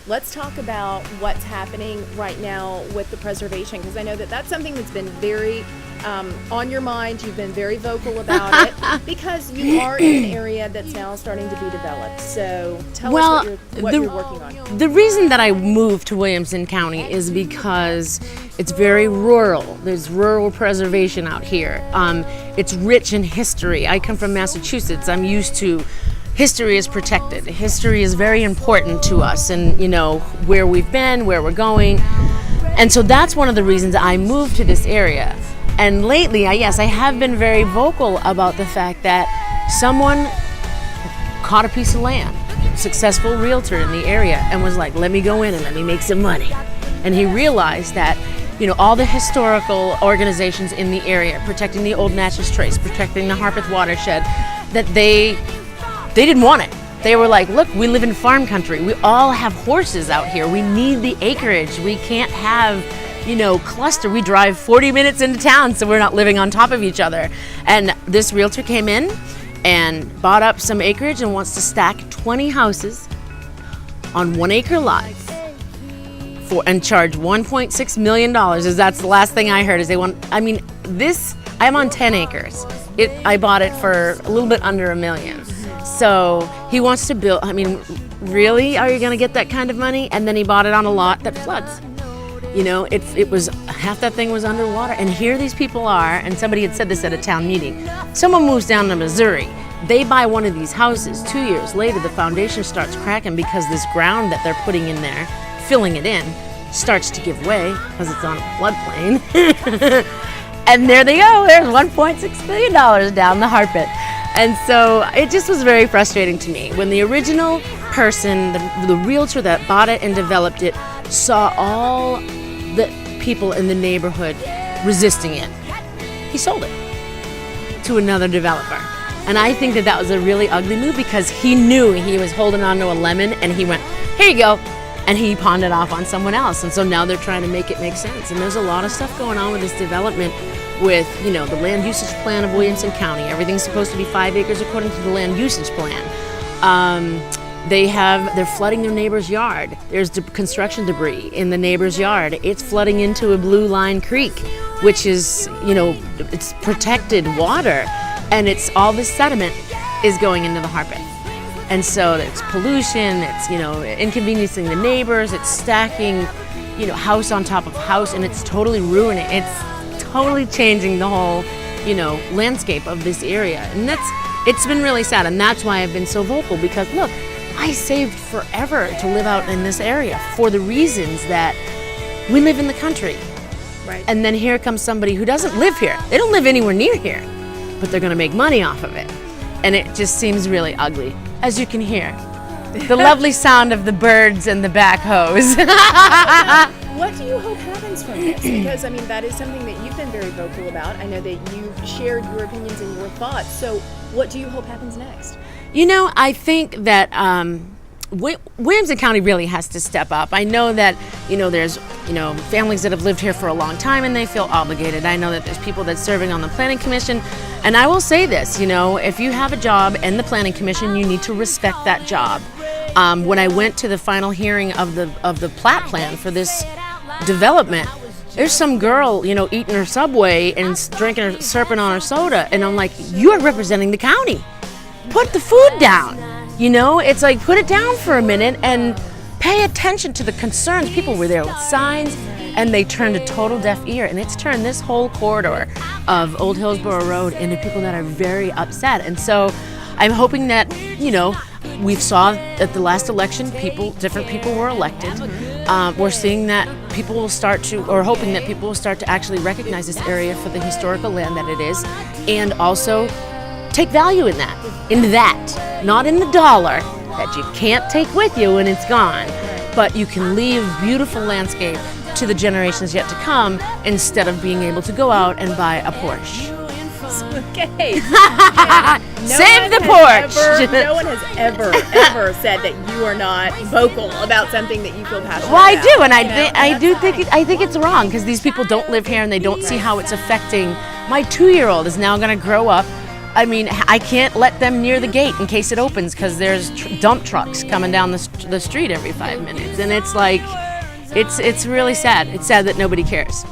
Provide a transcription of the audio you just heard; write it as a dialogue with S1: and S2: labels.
S1: Let's talk about what's happening right now with the preservation, because I know that that's something that's been very on your mind. You've been very vocal about it because you are in an area that's now starting to be developed. So tell us what you're working on.
S2: The reason that I moved to Williamson County is because it's very rural. There's rural preservation out here. It's rich in history. I come from Massachusetts. I'm used to history is protected. History is very important to us, and where we've been, where we're going. And so that's one of the reasons I moved to this area. And lately, I have been very vocal about the fact that someone caught a piece of land, successful realtor in the area, and was like, let me go in and let me make some money. And he realized that all the historical organizations in the area, protecting the Old Natchez Trace, protecting the Harpeth watershed, that they didn't want it. They were like, look, we live in farm country. We all have horses out here. We need the acreage. We can't have, cluster. We drive 40 minutes into town, so we're not living on top of each other. And this realtor came in and bought up some acreage and wants to stack 20 houses on 1 acre lot and charge $1.6 million. That's the last thing I heard is they want, I'm on 10 acres. I bought it for a little bit under $1 million. So he wants to build, really? Are you going to get that kind of money? And then he bought it on a lot that floods. It was, half that thing was underwater. And here these people are, and somebody had said this at a town meeting. Someone moves down to Missouri. They buy one of these houses. 2 years later, the foundation starts cracking because this ground that they're putting in there, filling it in, starts to give way because it's on a floodplain. And there they go. There's $1.6 million down the Harpeth. And so it just was very frustrating to me when the original person, the realtor that bought it and developed it, saw all the people in the neighborhood resisting it. He sold it to another developer. And I think that was a really ugly move because he knew he was holding on to a lemon, and he went, here you go. And he pawned it off on someone else. And so now they're trying to make it make sense. And there's a lot of stuff going on with this development with, the land usage plan of Williamson County. Everything's supposed to be 5 acres according to the land usage plan. They're flooding their neighbor's yard. There's construction debris in the neighbor's yard. It's flooding into a Blue Line Creek, which is, it's protected water. And it's all this sediment is going into the Harpeth. And so it's pollution, it's, inconveniencing the neighbors, it's stacking, house on top of house, and it's totally ruining, it's totally changing the whole, landscape of this area. And it's been really sad, and that's why I've been so vocal, because look, I saved forever to live out in this area for the reasons that we live in the country.
S1: Right.
S2: And then here comes somebody who doesn't live here. They don't live anywhere near here, but they're gonna make money off of it. And it just seems really ugly. As you can hear, the lovely sound of the birds and the backhoes.
S1: What do you hope happens from this? Because, that is something that you've been very vocal about. I know that you've shared your opinions and your thoughts. So what do you hope happens next?
S2: I think that Williamson County really has to step up. I know that, there's, families that have lived here for a long time and they feel obligated. I know that there's people that's serving on the Planning Commission. And I will say this, if you have a job in the Planning Commission, you need to respect that job. When I went to the final hearing of the plat plan for this development, there's some girl, eating her Subway and drinking her slurping on her soda. And I'm like, you are representing the county. Put the food down. It's like, put it down for a minute and pay attention to the concerns. People were there with signs, and they turned a total deaf ear. And it's turned this whole corridor of Old Hillsborough Road into people that are very upset. And so I'm hoping that, we saw at the last election, different people were elected. We're seeing that people will start to, or hoping that people will start to actually recognize this area for the historical land that it is, and also take value in that, not in the dollar that you can't take with you when it's gone, but you can leave beautiful landscape to the generations yet to come instead of being able to go out and buy a Porsche.
S1: Okay.
S2: Save the Porsche.
S1: No one has ever said that you are not vocal about something that you feel passionate about.
S2: Well, I do, and I think it's wrong because these people don't live here and they don't see how it's affecting. My 2-year-old is now going to grow up I mean, I can't let them near the gate in case it opens because there's dump trucks coming down the street every 5 minutes. And it's like, it's really sad. It's sad that nobody cares.